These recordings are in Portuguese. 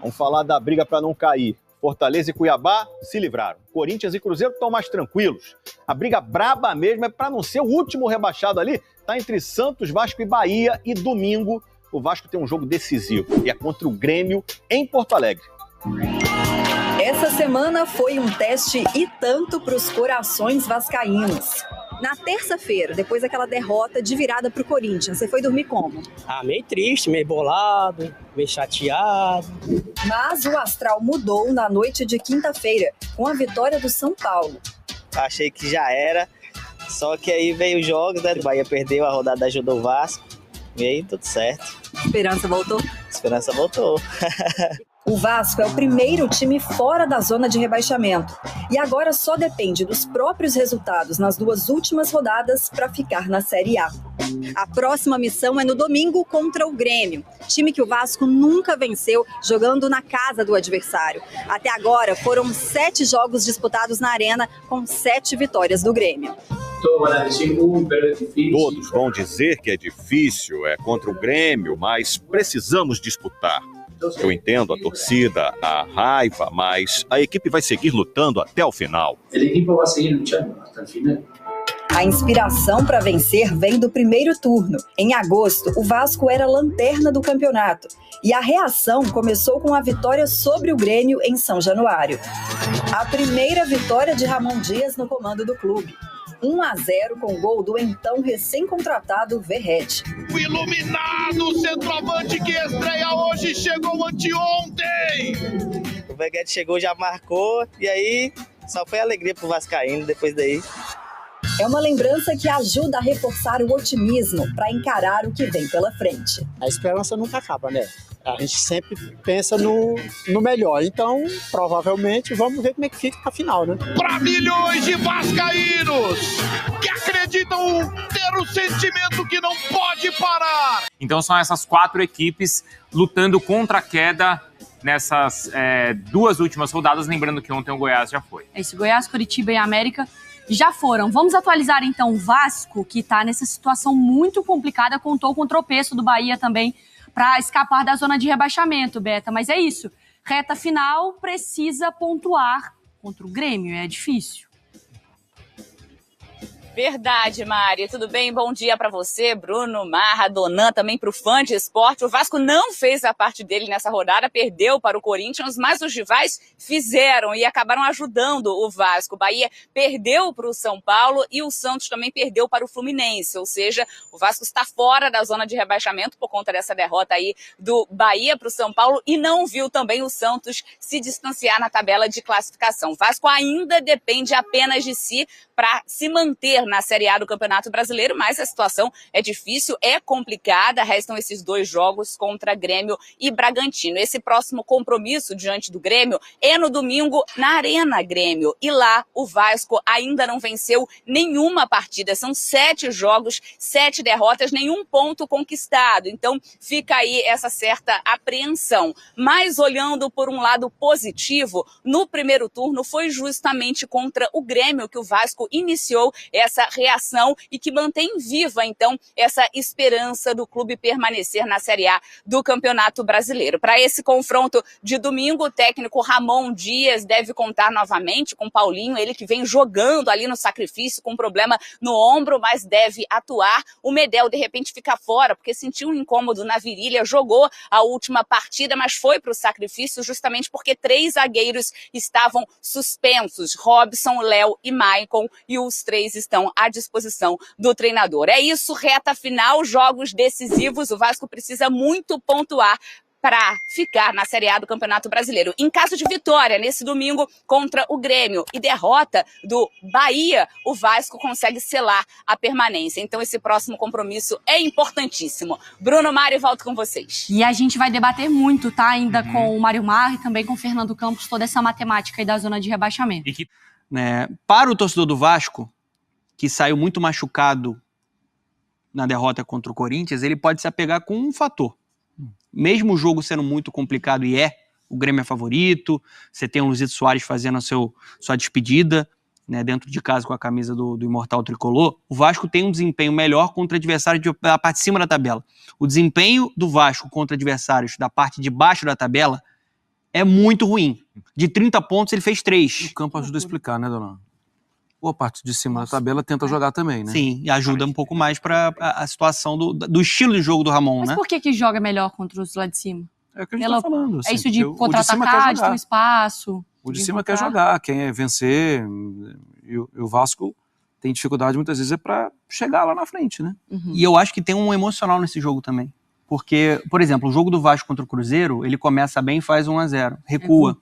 Vamos falar da briga para não cair. Fortaleza e Cuiabá se livraram. Corinthians e Cruzeiro estão mais tranquilos. A briga braba mesmo é para não ser o último rebaixado ali. Está entre Santos, Vasco e Bahia. E domingo o Vasco tem um jogo decisivo. E é contra o Grêmio em Porto Alegre. Essa semana foi um teste e tanto para os corações vascaínos. Na terça-feira, depois daquela derrota de virada para o Corinthians, você foi dormir como? Meio triste, meio bolado, meio chateado. Mas o astral mudou na noite de quinta-feira, com a vitória do São Paulo. Achei que já era, só que aí veio os jogos, né? O Bahia perdeu, a rodada ajudou o Vasco, e aí tudo certo. Esperança voltou? Esperança voltou. O Vasco é o primeiro time fora da zona de rebaixamento e agora só depende dos próprios resultados nas duas últimas rodadas para ficar na Série A. A próxima missão é no domingo contra o Grêmio, time que o Vasco nunca venceu jogando na casa do adversário. Até agora foram 7 jogos disputados na Arena com 7 vitórias do Grêmio. Todos vão dizer que é difícil, é contra o Grêmio, mas precisamos disputar. Eu entendo a torcida, a raiva, mas a equipe vai seguir lutando até o final. A inspiração para vencer vem do primeiro turno. Em agosto, o Vasco era lanterna do campeonato. E a reação começou com a vitória sobre o Grêmio em São Januário. A primeira vitória de Ramon Dias no comando do clube. 1-0 com gol do então recém-contratado Verratti. O iluminado centroavante que estreia hoje chegou anteontem. O Verratti chegou, já marcou, e aí só foi alegria pro vascaíno depois daí. É uma lembrança que ajuda a reforçar o otimismo para encarar o que vem pela frente. A esperança nunca acaba, né? A gente sempre pensa no melhor. Então, provavelmente, vamos ver como é que fica a final, né? Para milhões de vascaínos que acreditam ter o sentimento que não pode parar. Então são essas 4 equipes lutando contra a queda nessas 2 últimas rodadas. Lembrando que ontem o Goiás já foi. Esse Goiás, Curitiba e América já foram. Vamos atualizar então o Vasco, que está nessa situação muito complicada, contou com o tropeço do Bahia também para escapar da zona de rebaixamento, Beta. Mas é isso, reta final precisa pontuar contra o Grêmio, é difícil. Verdade, Mari. Tudo bem? Bom dia para você, Bruno, Marra, Donan, também para o fã de esporte. O Vasco não fez a parte dele nessa rodada, perdeu para o Corinthians, mas os rivais fizeram e acabaram ajudando o Vasco. O Bahia perdeu para o São Paulo e o Santos também perdeu para o Fluminense, ou seja, o Vasco está fora da zona de rebaixamento por conta dessa derrota aí do Bahia para o São Paulo e não viu também o Santos se distanciar na tabela de classificação. O Vasco ainda depende apenas de si para se manter na Série A do Campeonato Brasileiro, mas a situação é difícil, é complicada, restam esses 2 jogos contra Grêmio e Bragantino. Esse próximo compromisso diante do Grêmio é no domingo na Arena Grêmio, e lá o Vasco ainda não venceu nenhuma partida, são 7 jogos, 7 derrotas, nenhum ponto conquistado, então fica aí essa certa apreensão. Mas olhando por um lado positivo, no primeiro turno foi justamente contra o Grêmio que o Vasco iniciou essa reação e que mantém viva, então, essa esperança do clube permanecer na Série A do Campeonato Brasileiro. Para esse confronto de domingo, o técnico Ramon Dias deve contar novamente com Paulinho, ele que vem jogando ali no sacrifício com um problema no ombro, mas deve atuar. O Medel, de repente, fica fora porque sentiu um incômodo na virilha, jogou a última partida, mas foi para o sacrifício justamente porque 3 zagueiros estavam suspensos, Robson, Léo e Maicon, e os 3 estão à disposição do treinador. É isso, reta final, jogos decisivos, o Vasco precisa muito pontuar para ficar na Série A do Campeonato Brasileiro. Em caso de vitória, nesse domingo, contra o Grêmio e derrota do Bahia, o Vasco consegue selar a permanência. Então esse próximo compromisso é importantíssimo. Bruno, Mário, volto com vocês. E a gente vai debater muito, tá? Ainda com o Mário Marra e também com o Fernando Campos, toda essa matemática aí da zona de rebaixamento. Para o torcedor do Vasco, que saiu muito machucado na derrota contra o Corinthians, ele pode se apegar com um fator. Mesmo o jogo sendo muito complicado, e o Grêmio é favorito, você tem o Luizito Soares fazendo sua despedida, né, dentro de casa com a camisa do Imortal Tricolor, o Vasco tem um desempenho melhor contra adversários da parte de cima da tabela. O desempenho do Vasco contra adversários da parte de baixo da tabela é muito ruim. De 30 pontos, ele fez 3. O campo ajuda a explicar, né, dona? Ou a parte de cima da tabela tenta jogar também, né? Sim, e ajuda um pouco mais para a situação do estilo de jogo do Ramon, Mas né? por que joga melhor contra os lá de cima? É o que a gente tá falando. É isso de contra-atacar, de ter um espaço. O de cima quer jogar, quer vencer. E o Vasco tem dificuldade muitas vezes para chegar lá na frente, né? E eu acho que tem um emocional nesse jogo também. Porque, por exemplo, o jogo do Vasco contra o Cruzeiro, ele começa bem e faz 1-0. Recua.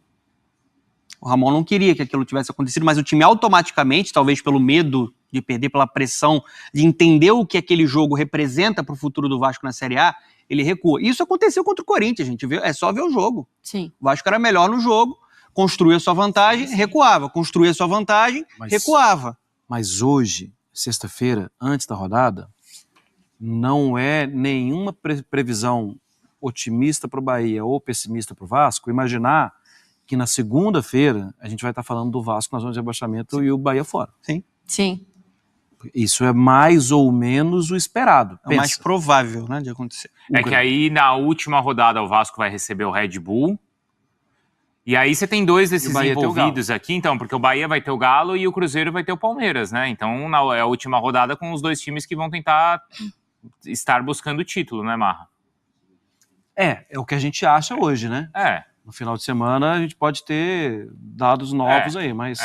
O Ramon não queria que aquilo tivesse acontecido, mas o time automaticamente, talvez pelo medo de perder, pela pressão, de entender o que aquele jogo representa para o futuro do Vasco na Série A, ele recua. Isso aconteceu contra o Corinthians, gente. É só ver o jogo. Sim. O Vasco era melhor no jogo, construía sua vantagem, recuava. Construía sua vantagem, recuava. Mas hoje, sexta-feira, antes da rodada, não é nenhuma previsão otimista para o Bahia ou pessimista para o Vasco imaginar que na segunda-feira a gente vai estar falando do Vasco na zona de rebaixamento e o Bahia fora. Sim. Isso é mais ou menos o esperado. É o mais provável, né, de acontecer. É que aí na última rodada o Vasco vai receber o Red Bull. E aí você tem dois desses envolvidos aqui, então, porque o Bahia vai ter o Galo e o Cruzeiro vai ter o Palmeiras, né? Então é a última rodada com os dois times que vão tentar estar buscando o título, né, Marra? É o que a gente acha hoje, né? No final de semana a gente pode ter dados novos aí, mas...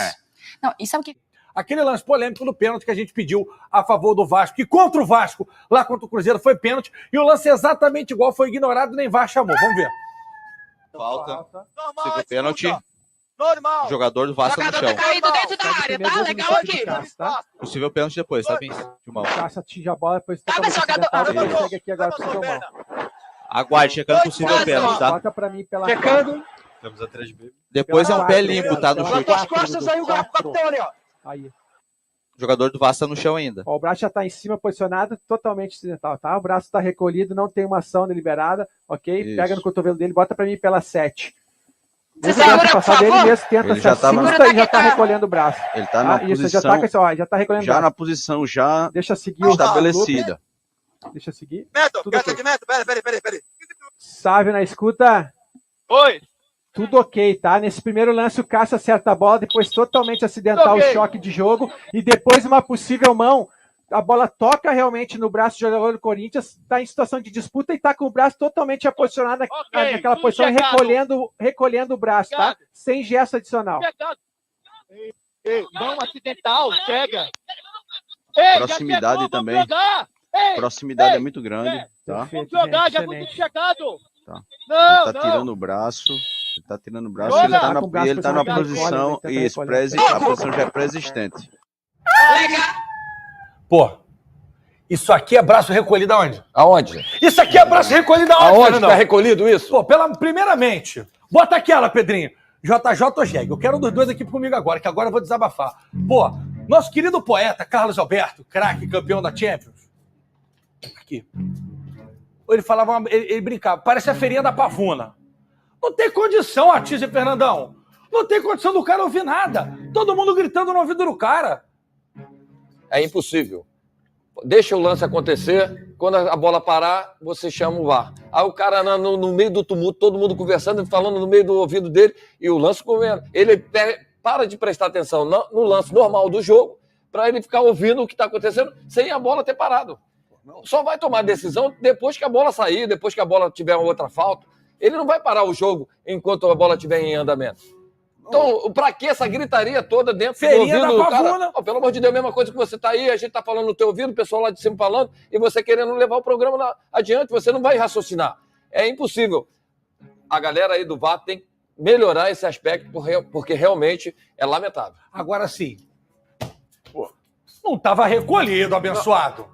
Não, e sabe o que... Aquele lance polêmico do pênalti que a gente pediu a favor do Vasco, que contra o Vasco, lá contra o Cruzeiro, foi pênalti, e o lance exatamente igual, foi ignorado, nem VAR chamou. Vamos ver. Falta. Segundo pênalti. Normal. O jogador do Vasco no chão. Tá caído dentro da área, tá? Legal aqui. Possível pênalti depois, tá, Vince? De mão. Cássio atinge a bola, depois Tá, mas jogador... segue aqui agora pro seu mão. Aguarde, checando possível pênalti, tá? Bota pra mim pela... Checando. Temos a 3B. Depois é um pé limpo, tá? No chute. As costas aí, o capitão ali, ó. Aí. O jogador do Vasco tá no chão ainda. Ó, o braço já tá em cima, posicionado, totalmente ocidental, tá? O braço tá recolhido, não tem uma ação deliberada, ok? Isso. Pega no cotovelo dele, bota pra mim pela 7. Você segura, por favor. Ele mesmo tenta Ele se já tava... assusta e já tá recolhendo o braço. Ele tá na Isso, posição... já tá com esse, ó, já tá recolhendo o já braço. na posição já Deixa seguir estabelecida. Deixa seguir. Neto, Tudo okay. Neto, peraí. Sávio na escuta. Oi. Tudo ok, tá? Nesse primeiro lance o Cássio acerta a bola, depois totalmente acidental o choque de jogo, e depois uma possível mão, a bola toca realmente no braço do jogador do Corinthians, tá em situação de disputa e tá com o braço totalmente posicionado naquela posição, recolhendo o braço, tá? Sem gesto adicional. Mão acidental, chega. Proximidade também. Proximidade é muito grande, tá? Vamos jogar, já foi tudo checado. Tá. Não, ele tá tirando o braço. Ele tá tirando o braço, Joga. ele tá na posição. Isso, a posição já é pré-existente. Pô, isso aqui é braço recolhido aonde? Aonde? Isso aqui é braço recolhido aonde, Aonde tá recolhido isso? Pô, primeiramente, bota aquela, Pedrinho. JJ ou Jeg. Eu quero um dos dois aqui comigo agora, que agora eu vou desabafar. Pô, nosso querido poeta Carlos Alberto, craque, campeão da Champions. Aqui. Ele falava, ele brincava, parece a feirinha da pavuna. Não tem condição, Atiz e Fernandão. Não tem condição do cara ouvir nada. Todo mundo gritando no ouvido do cara. É impossível. Deixa o lance acontecer. Quando a bola parar, você chama o VAR. Aí o cara no meio do tumulto, todo mundo conversando, falando no meio do ouvido dele, e o lance comendo. Ele para de prestar atenção no lance normal do jogo, para ele ficar ouvindo o que está acontecendo sem a bola ter parado. Só vai tomar decisão depois que a bola sair, depois que a bola tiver uma outra falta. Ele não vai parar o jogo enquanto a bola estiver em andamento. Então, pra que essa gritaria toda dentro do ouvido do cara? Oh, pelo amor de Deus, a mesma coisa que você tá aí, a gente tá falando no teu ouvido, o pessoal lá de cima falando, e você querendo levar o programa adiante, você não vai raciocinar. É impossível. A galera aí do VAR tem que melhorar esse aspecto, porque realmente é lamentável. Agora sim. Não estava recolhido, abençoado.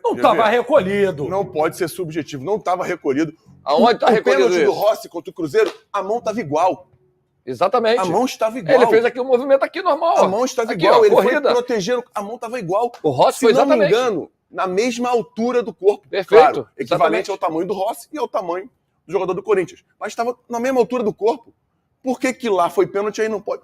Não estava recolhido. Não pode ser subjetivo. Não estava recolhido. Aonde está recolhido isso? O pênalti do Rossi contra o Cruzeiro, a mão estava igual. Exatamente. A mão estava igual. Ele fez aqui um movimento aqui normal. A mão estava aqui, igual. Ó, ele corrida. Foi protegendo. A mão estava igual. O Rossi foi exatamente. Se não me engano, na mesma altura do corpo. Perfeito. Claro, equivalente ao tamanho do Rossi e ao tamanho do jogador do Corinthians. Mas estava na mesma altura do corpo. Por que lá foi pênalti, aí não pode...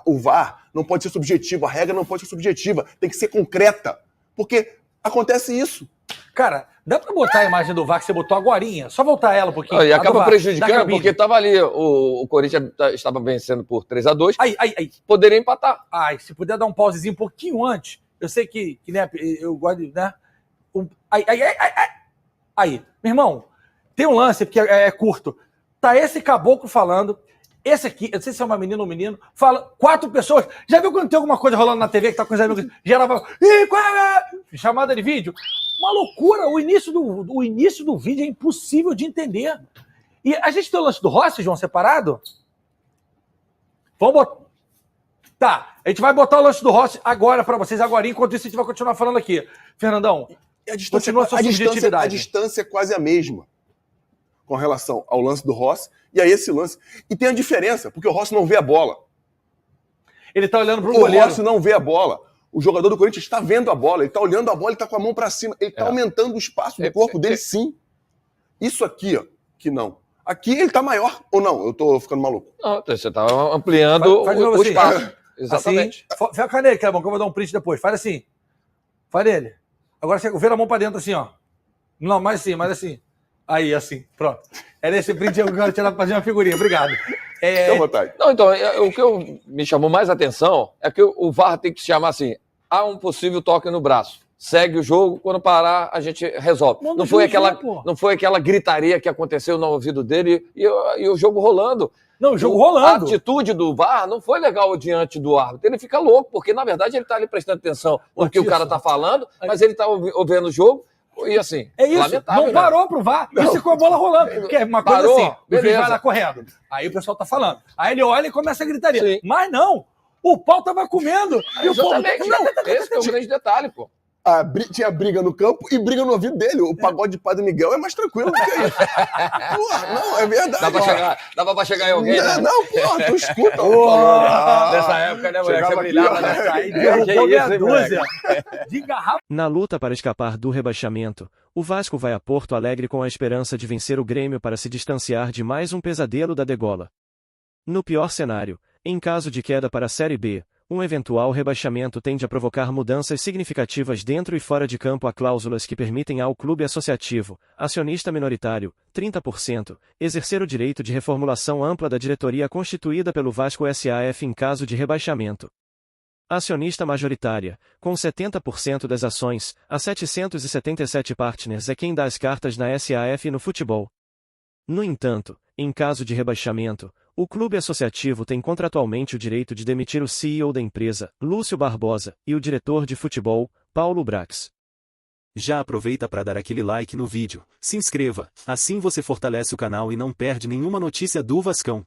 O VAR não pode ser subjetivo, a regra não pode ser subjetiva, tem que ser concreta. Porque acontece isso. Cara, dá pra botar a imagem do VAR que você botou agorinha? Só voltar ela um pouquinho. E acaba prejudicando, porque tá... tava ali, o Corinthians estava vencendo por 3-2. Aí. Poderia empatar. Ai, se puder dar um pausezinho um pouquinho antes. Eu sei que né, eu gosto de, né? Aí, meu irmão, tem um lance, porque é curto. Tá esse caboclo falando, esse aqui, eu não sei se é uma menina ou um menino, fala 4 pessoas. Já viu quando tem alguma coisa rolando na TV que tá com os amigos? Geral vai, chamada de vídeo? Uma loucura. O início do vídeo é impossível de entender. E a gente tem o lance do Rossi, João, separado? Vamos botar. Tá, a gente vai botar o lance do Rossi agora pra vocês, agora. Enquanto isso, a gente vai continuar falando aqui. Fernandão, e a distância, continua a sua subjetividade. A distância é quase a mesma com relação ao lance do Rossi e a esse lance. E tem a diferença, porque o Rossi não vê a bola. Ele tá olhando pro goleiro. O Rossi não vê a bola. O jogador do Corinthians está vendo a bola, ele está olhando a bola, ele está com a mão para cima, ele está aumentando o espaço do corpo dele, sim. Isso aqui, ó, que não. Aqui ele está maior ou não? Eu tô ficando maluco. Não, você está ampliando o espaço. Exatamente. Assim, fica nele, Clebão, que eu vou dar um print depois. Faz assim. Faz nele. Agora você vira a mão para dentro assim, ó. Não, mais assim. Aí, assim, pronto. Era esse print que eu quero tirar para fazer uma figurinha. Obrigado. Fica à vontade. Não, então, o que me chamou mais atenção é que o VAR tem que se chamar assim, há um possível toque no braço. Segue o jogo, quando parar, a gente resolve. Não foi aquela gritaria que aconteceu no ouvido dele e o jogo rolando. Não, o jogo rolando. A atitude do VAR não foi legal diante do árbitro. Ele fica louco, porque na verdade ele está ali prestando atenção no que o cara está falando, mas ele está ouvindo o jogo e assim. É isso, lamentável, não parou pro VAR, isso ficou a bola rolando. Porque é uma coisa Parou, assim, o juiz vai lá correndo. Aí o pessoal tá falando. Aí ele olha e começa a gritaria. Sim. Mas não, o pau tava comendo. E exatamente. O povo... Esse é o grande detalhe, pô. Tinha briga no campo e briga no ouvido dele. O pagode de Padre Miguel é mais tranquilo do que isso. Porra, não, é verdade. Dava pra chegar em alguém, né? Não, porra, tu escuta. Nessa época, né, mulher? Você brilhava nessa aí. Derrubou meia dúzia de garrafa. Na luta para escapar do rebaixamento, o Vasco vai a Porto Alegre com a esperança de vencer o Grêmio para se distanciar de mais um pesadelo da degola. No pior cenário, em caso de queda para a Série B, um eventual rebaixamento tende a provocar mudanças significativas dentro e fora de campo a cláusulas que permitem ao clube associativo, acionista minoritário, 30%, exercer o direito de reformulação ampla da diretoria constituída pelo Vasco SAF em caso de rebaixamento. Acionista majoritária, com 70% das ações, a 777 Partners é quem dá as cartas na SAF no futebol. No entanto, em caso de rebaixamento, o clube associativo tem contratualmente o direito de demitir o CEO da empresa, Lúcio Barbosa, e o diretor de futebol, Paulo Brax. Já aproveita para dar aquele like no vídeo, se inscreva, assim você fortalece o canal e não perde nenhuma notícia do Vascão.